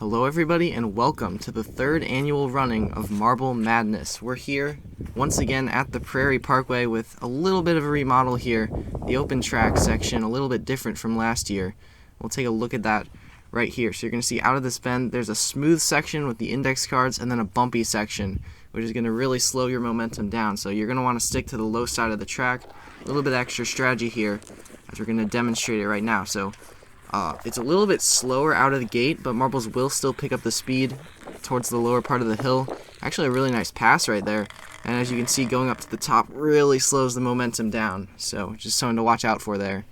Hello everybody and welcome to the third annual running of Marble Madness. We're here once again at the Prairie Parkway with a little bit of a remodel here. The open track section a little bit different from last year. We'll take a look at that right here. So you're going to see out of this bend there's a smooth section with the index cards and then a bumpy section, which is going to really slow your momentum down. So you're going to want to stick to the low side of the track. A little bit extra strategy here as we're going to demonstrate it right now. So it's a little bit slower out of the gate, but marbles will still pick up the speed towards the lower part of the hill. Actually, a really nice pass right there. And as you can see, going up to the top really slows the momentum down. So just something to watch out for there.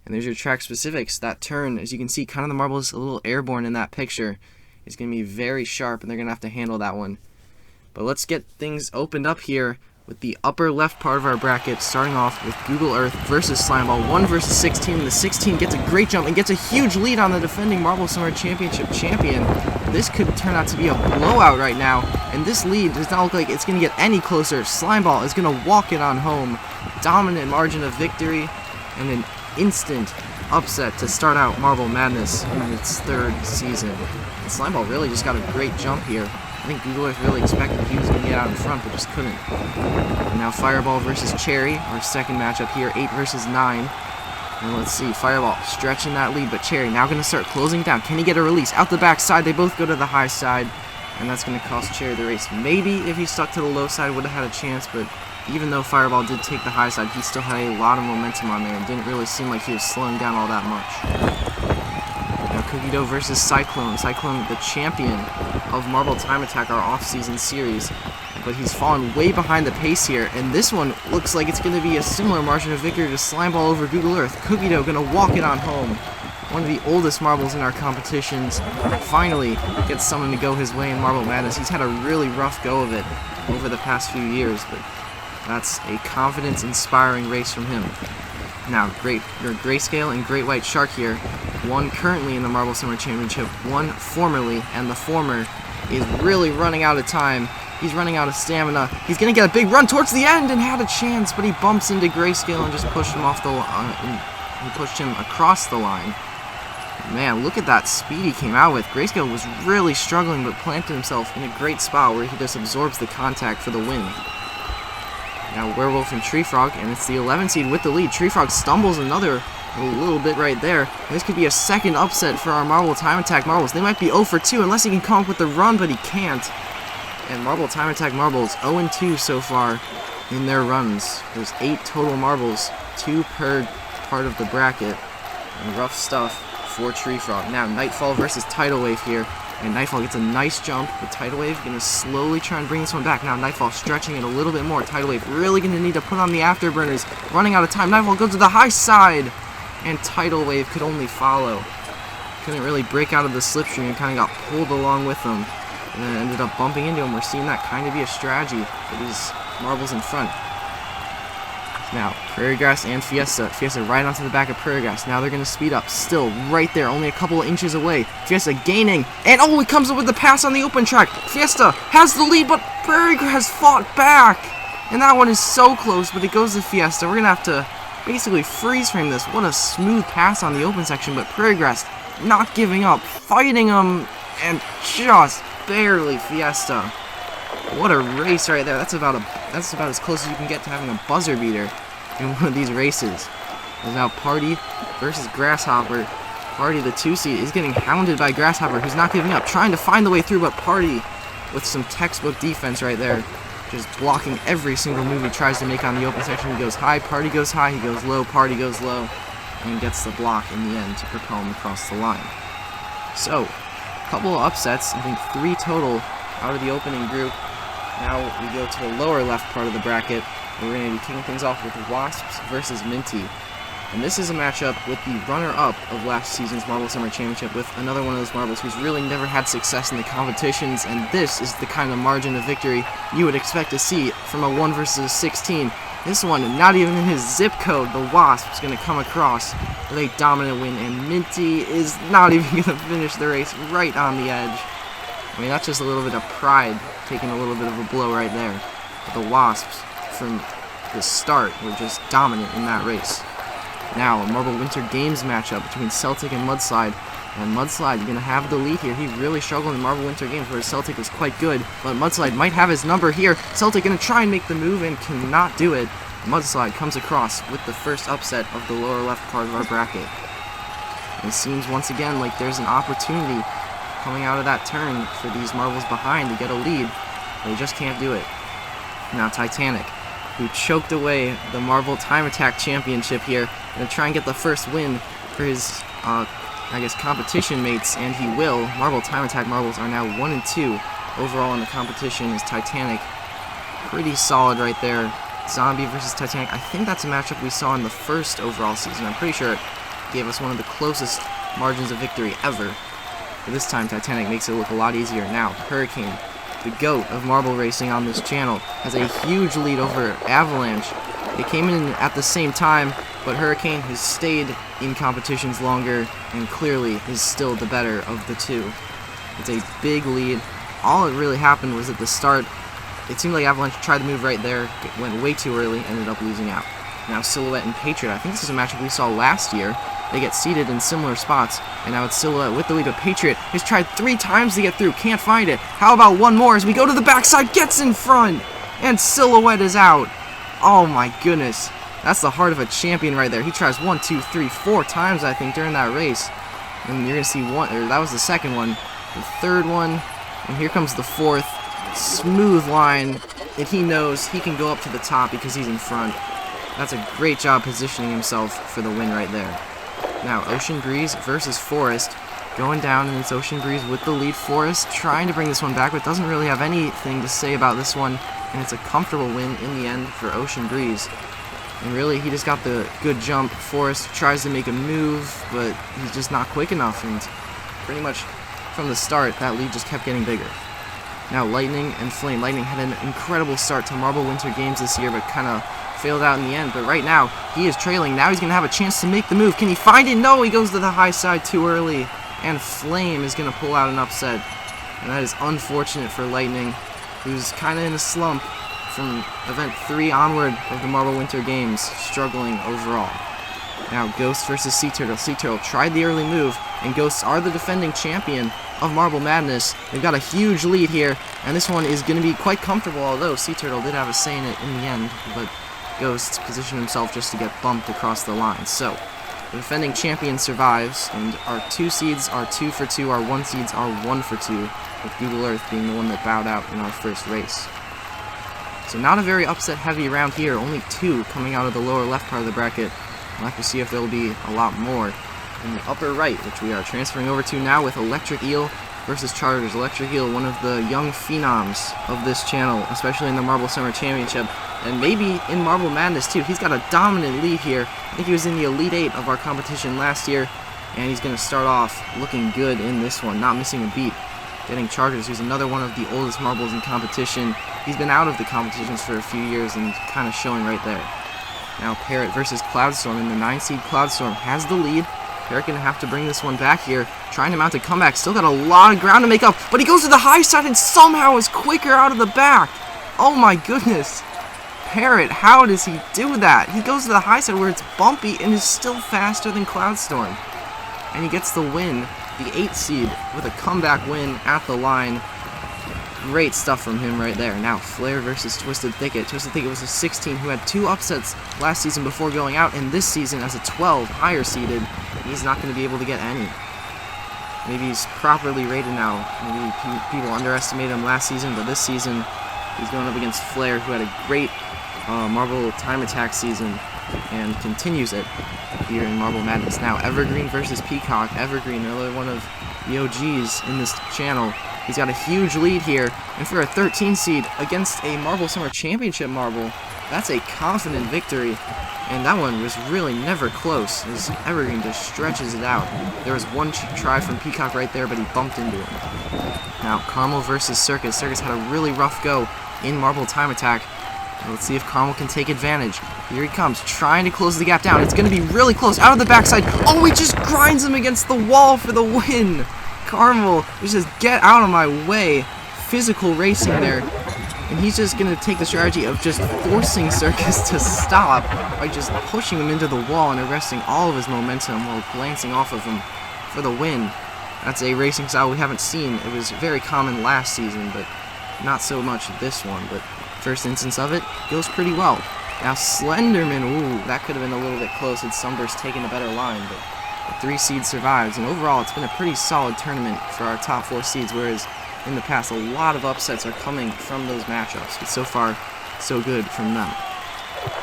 And there's your track specifics. That turn, as you can see, kind of the marble is a little airborne in that picture. It's going to be very sharp, and they're going to have to handle that one. But let's get things opened up here with the upper left part of our bracket, starting off with Google Earth versus Slimeball, 1 versus 16. The 16 gets a great jump and gets a huge lead on the defending Marble Summer Championship champion. This could turn out to be a blowout right now, and this lead does not look like it's going to get any closer. Slimeball is going to walk it on home. Dominant margin of victory and an instant upset to start out Marble Madness in its third season. And Slimeball really just got a great jump here. I think Google Earth really expected he was going to get out in front, but just couldn't. And now Fireball versus Cherry, our second matchup here, 8 versus 9. And let's see, Fireball stretching that lead, but Cherry now going to start closing down. Can he get a release? Out the back side, they both go to the high side, and that's going to cost Cherry the race. Maybe if he stuck to the low side, would have had a chance, but even though Fireball did take the high side, he still had a lot of momentum on there, and didn't really seem like he was slowing down all that much. Cookie Dough versus Cyclone. Cyclone, the champion of Marble Time Attack, our off-season series. But he's fallen way behind the pace here, and this one looks like it's going to be a similar margin of victory to Slimeball over Google Earth. Cookie Dough going to walk it on home. One of the oldest marbles in our competitions finally gets someone to go his way in Marble Madness. He's had a really rough go of it over the past few years, but that's a confidence-inspiring race from him. Now, your Grayscale and Great White Shark here, one currently in the Marble Summer Championship, one formerly, and the former is really running out of time. He's running out of stamina. He's going to get a big run towards the end and had a chance, but he bumps into Grayscale and just pushed him off the line. He pushed him across the line. Man, look at that speed he came out with. Grayscale was really struggling, but planted himself in a great spot where he just absorbs the contact for the win. Now Werewolf and Tree Frog, and it's the 11 seed with the lead. Tree Frog stumbles a little bit right there. This could be a second upset for our Marble Time Attack Marbles. They might be 0 for 2 unless he can come up with the run, but he can't. And Marble Time Attack Marbles 0 2 so far in their runs. There's 8 total marbles, 2 per part of the bracket, and rough stuff for Tree Frog. Now Nightfall versus Tidal Wave here. And Nightfall gets a nice jump, but Tidal Wave going to slowly try and bring this one back. Now Nightfall stretching it a little bit more. Tidal Wave really going to need to put on the afterburners. Running out of time. Nightfall goes to the high side, and Tidal Wave could only follow. Couldn't really break out of the slipstream and kind of got pulled along with them. And then ended up bumping into him. We're seeing that kind of be a strategy for these marbles in front. Now, Prairie Grass and Fiesta. Fiesta right onto the back of Prairie Grass. Now they're going to speed up. Still right there, only a couple of inches away. Fiesta gaining. And oh, he comes up with the pass on the open track. Fiesta has the lead, but Prairie Grass fought back. And that one is so close, but it goes to Fiesta. We're going to have to basically freeze frame this. What a smooth pass on the open section, but Prairie Grass not giving up, fighting him, and just barely Fiesta. What a race right there. That's about as close as you can get to having a buzzer beater in one of these races. There's now Party versus Grasshopper. Party, the 2 seed, is getting hounded by Grasshopper, who's not giving up, trying to find the way through, but Party with some textbook defense right there, just blocking every single move he tries to make on the open section. He goes high, Party goes high, he goes low, Party goes low, and gets the block in the end to propel him across the line. So, a couple of upsets, I think 3 total out of the opening group. Now we go to the lower left part of the bracket. We're going to be kicking things off with Wasps versus Minty. And this is a matchup with the runner-up of last season's Marble Summer Championship, with another one of those marbles who's really never had success in the competitions, and this is the kind of margin of victory you would expect to see from a 1 versus 16. This one, not even in his zip code, the Wasp is going to come across with a dominant win, and Minty is not even going to finish the race right on the edge. I mean, that's just a little bit of pride taking a little bit of a blow right there. But the Wasps, from the start, were just dominant in that race. Now, a Marble Winter Games matchup between Celtic and Mudslide. And Mudslide going to have the lead here. He really struggled in Marble Winter Games where Celtic was quite good, but Mudslide might have his number here. Celtic going to try and make the move and cannot do it. Mudslide comes across with the first upset of the lower left part of our bracket. It seems once again like there's an opportunity coming out of that turn for these marbles behind to get a lead. They just can't do it. Now Titanic, who choked away the Marble Time Attack Championship here, going to try and get the first win for his competition mates, and he will. Marble Time Attack marbles are now 1-2 overall in the competition. Is Titanic pretty solid right there. Zombie versus Titanic. I think that's a matchup we saw in the first overall season. I'm pretty sure it gave us one of the closest margins of victory ever. But this time Titanic makes it look a lot easier. Now Hurricane, the GOAT of marble racing on this channel, has a huge lead over Avalanche. They came in at the same time, but Hurricane has stayed in competitions longer and clearly is still the better of the two. It's a big lead. All that really happened was at the start, it seemed like Avalanche tried to move right there, went way too early, ended up losing out. Now Silhouette and Patriot. I think this is a matchup we saw last year. They get seated in similar spots, and now it's Silhouette with the lead, but Patriot has tried 3 times to get through, can't find it. How about one more as we go to the backside, gets in front, and Silhouette is out. Oh my goodness. That's the heart of a champion right there. He tries 1, 2, 3, 4 times, I think, during that race. And you're going to see one, or that was the second one, the third one, and here comes the fourth. Smooth line that he knows he can go up to the top because he's in front. That's a great job positioning himself for the win right there. Now Ocean Breeze versus Forest. Going down, and it's Ocean Breeze with the lead. Forest trying to bring this one back, but doesn't really have anything to say about this one. And it's a comfortable win in the end for Ocean Breeze. And really, he just got the good jump. Forrest tries to make a move, but he's just not quick enough. And pretty much from the start, that lead just kept getting bigger. Now Lightning and Flame. Lightning had an incredible start to Marble Winter Games this year, but kind of failed out in the end. But right now, he is trailing. Now he's going to have a chance to make the move. Can he find it? No, he goes to the high side too early. And Flame is going to pull out an upset. And that is unfortunate for Lightning, who's kind of in a slump from Event 3 onward of the Marble Winter Games, struggling overall. Now Ghost versus Sea Turtle. Sea Turtle tried the early move, and Ghosts are the defending champion of Marble Madness. They've got a huge lead here, and this one is going to be quite comfortable, although Sea Turtle did have a say in it in the end, but Ghost positioned himself just to get bumped across the line. So, the defending champion survives, and our 2 seeds are 2 for 2, our 1 seeds are 1 for 2, with Google Earth being the one that bowed out in our first race. So not a very upset-heavy round here, only 2 coming out of the lower left part of the bracket. We'll have to see if there will be a lot more in the upper right, which we are transferring over to now with Electric Eel versus Chargers. Electric Eel, one of the young phenoms of this channel, especially in the Marble Summer Championship, and maybe in Marble Madness too. He's got a dominant lead here. I think he was in the Elite 8 of our competition last year, and he's going to start off looking good in this one, not missing a beat. Getting Chargers, who's another one of the oldest marbles in competition. He's been out of the competitions for a few years and kind of showing right there. Now Parrot versus Cloudstorm, and the 9-seed Cloudstorm has the lead. Parrot going to have to bring this one back here, trying to mount a comeback. Still got a lot of ground to make up, but he goes to the high side and somehow is quicker out of the back. Oh my goodness. Parrot, how does he do that? He goes to the high side where it's bumpy and is still faster than Cloudstorm. And he gets the win, the 8 seed, with a comeback win at the line. Great stuff from him right there. Now, Flare versus Twisted Thicket. Twisted Thicket was a 16 who had 2 upsets last season before going out, and this season as a 12, higher seeded, he's not going to be able to get any. Maybe he's properly rated now. Maybe people underestimated him last season, but this season he's going up against Flare, who had a great Marble Time Attack season and continues it here in Marble Madness. Now, Evergreen versus Peacock. Evergreen, another one of the OGs in this channel. He's got a huge lead here, and for a 13 seed against a Marble Summer Championship marble, that's a confident victory, and that one was really never close, as Evergreen just stretches it out. There was one try from Peacock right there, but he bumped into him. Now, Carmel versus Circus. Circus had a really rough go in Marble Time Attack. Let's see if Carmel can take advantage. Here he comes, trying to close the gap down. It's going to be really close, out of the backside. Oh, he just grinds him against the wall for the win. Carmel just get out of my way. Physical racing there. And he's just going to take the strategy of just forcing Circus to stop by just pushing him into the wall and arresting all of his momentum while glancing off of him for the win. That's a racing style we haven't seen. It was very common last season, but not so much this one. But first instance of it goes pretty well. Now Slenderman, ooh, that could have been a little bit close had Sunburst taken a better line, but the 3 seed survives. And overall, it's been a pretty solid tournament for our top 4 seeds, whereas in the past, a lot of upsets are coming from those matchups. But so far, so good from them.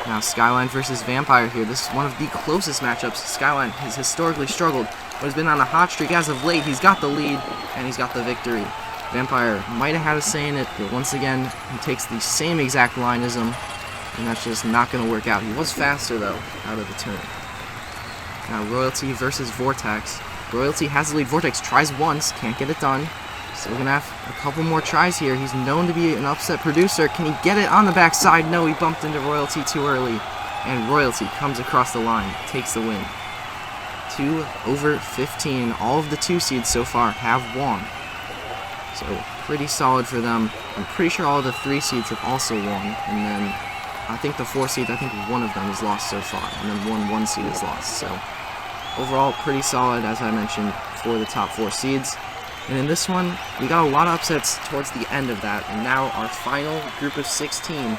Now Skyline versus Vampire here. This is one of the closest matchups. Skyline has historically struggled, but has been on a hot streak as of late. He's got the lead, and he's got the victory. Vampire might have had a say in it, but once again, he takes the same exact line as him, and that's just not going to work out. He was faster, though, out of the turn. Now Royalty versus Vortex. Royalty has the lead. Vortex tries once, can't get it done. So we're going to have a couple more tries here. He's known to be an upset producer. Can he get it on the backside? No, he bumped into Royalty too early. And Royalty comes across the line, takes the win. 2/15. All of the 2 seeds so far have won. So pretty solid for them. I'm pretty sure all of the 3 seeds have also won. And then I think the 4 seeds, I think one of them has lost so far. And then 1 seed has lost. So overall, pretty solid, as I mentioned, for the top 4 seeds. And in this one, we got a lot of upsets towards the end of that. And now our final group of 16,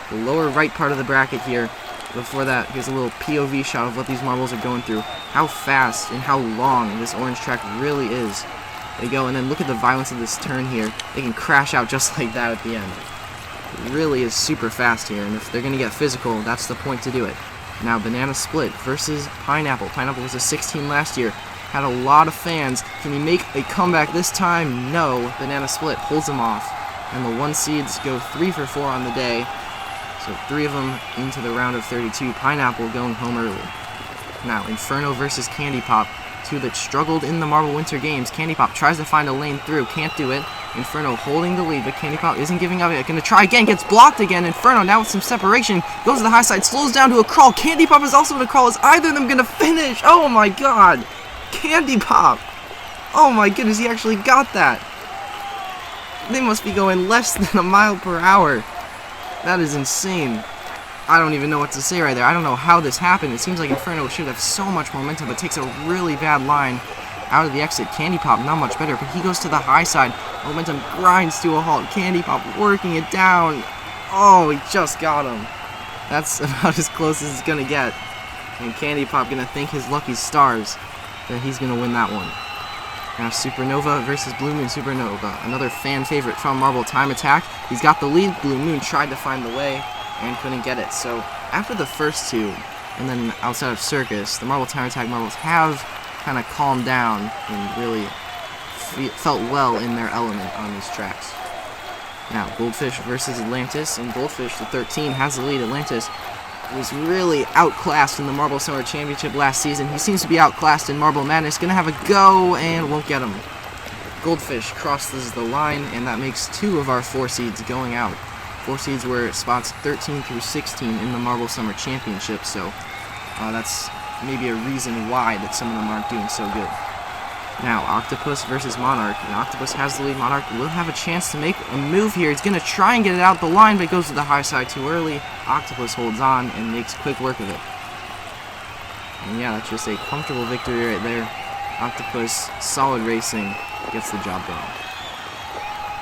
the lower right part of the bracket here. Before that, here's a little POV shot of what these marbles are going through. How fast and how long this orange track really is. They go, and then look at the violence of this turn here. They can crash out just like that at the end. It really is super fast here, and if they're going to get physical, that's the point to do it. Now, Banana Split versus Pineapple. Pineapple was a 16 last year. Had a lot of fans. Can he make a comeback this time? No. Banana Split pulls him off. And the 1 seeds go 3 for 4 on the day. So 3 of them into the round of 32. Pineapple going home early. Now, Inferno versus Candy Pop. 2 that struggled in the Marble Winter Games. Candy Pop tries to find a lane through. Can't do it. Inferno holding the lead, but Candy Pop isn't giving up. Going to try again. Gets blocked again. Inferno now with some separation. Goes to the high side. Slows down to a crawl. Candy Pop is also going to crawl. Is either of them going to finish? Oh my god. Candy Pop! Oh my goodness, he actually got that! They must be going less than a mile per hour. That is insane. I don't even know what to say right there. I don't know how this happened. It seems like Inferno should have so much momentum, but takes a really bad line out of the exit. Candy Pop not much better, but he goes to the high side. Momentum grinds to a halt. Candy Pop working it down. Oh, he just got him. That's about as close as it's gonna get. And Candy Pop gonna thank his lucky stars that he's going to win that one. Now Supernova versus Blue Moon. Supernova, another fan favorite from Marble Time Attack. He's got the lead. Blue Moon tried to find the way and couldn't get it. So after the first 2, and then outside of Circus, the Marble Time Attack marbles have kind of calmed down and really felt well in their element on these tracks. Now Goldfish versus Atlantis, and Goldfish, the 13, has the lead. Atlantis was really outclassed in the Marble Summer Championship last season. He seems to be outclassed in Marble Madness. Gonna have a go and won't get him. Goldfish crosses the line, and that makes 2 of our 4 seeds going out. 4 seeds were spots 13 through 16 in the Marble Summer Championship, so that's maybe a reason why that some of them aren't doing so good. Now, Octopus versus Monarch, and Octopus has the lead. Monarch will have a chance to make a move here. He's going to try and get it out the line, but it goes to the high side too early. Octopus holds on and makes quick work of it. And yeah, that's just a comfortable victory right there. Octopus, solid racing, gets the job done.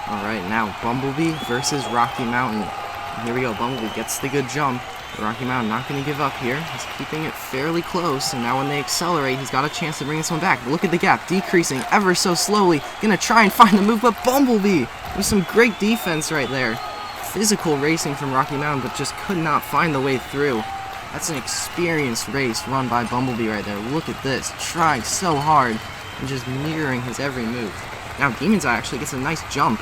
Alright, now Bumblebee versus Rocky Mountain. And here we go, Bumblebee gets the good jump. Rocky Mountain not going to give up here. He's keeping it fairly close, and now when they accelerate, he's got a chance to bring this one back. Look at the gap, decreasing ever so slowly. Going to try and find the move, but Bumblebee with some great defense right there. Physical racing from Rocky Mountain, but just could not find the way through. That's an experienced race run by Bumblebee right there. Look at this, trying so hard and just mirroring his every move. Now Demon's Eye actually gets a nice jump.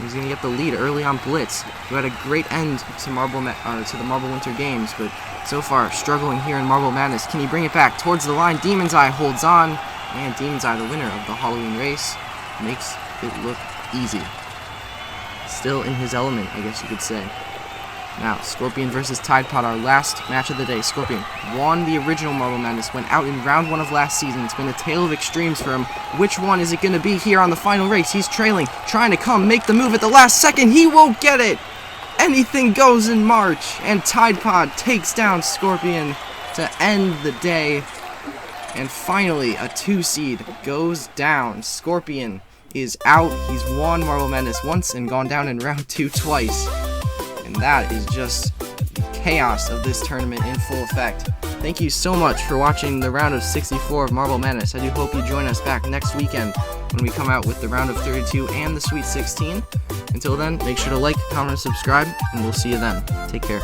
He's going to get the lead early on Blitz, who had a great end to the Marble Winter Games, but so far struggling here in Marble Madness. Can he bring it back towards the line? Demon's Eye holds on, and Demon's Eye, the winner of the Halloween race, makes it look easy. Still in his element, I guess you could say. Now, Scorpion versus Tide Pod, our last match of the day. Scorpion won the original Marble Madness, went out in round 1 of last season. It's been a tale of extremes for him. Which one is it going to be here on the final race? He's trailing, trying to make the move at the last second. He won't get it! Anything goes in March, and Tide Pod takes down Scorpion to end the day. And finally, a 2 seed goes down. Scorpion is out. He's won Marble Madness once and gone down in round 2 twice. And that is just chaos of this tournament in full effect. Thank you so much for watching the round of 64 of Marble Madness. I do hope you join us back next weekend when we come out with the round of 32 and the Sweet 16. Until then, make sure to like, comment, and subscribe, and we'll see you then. Take care.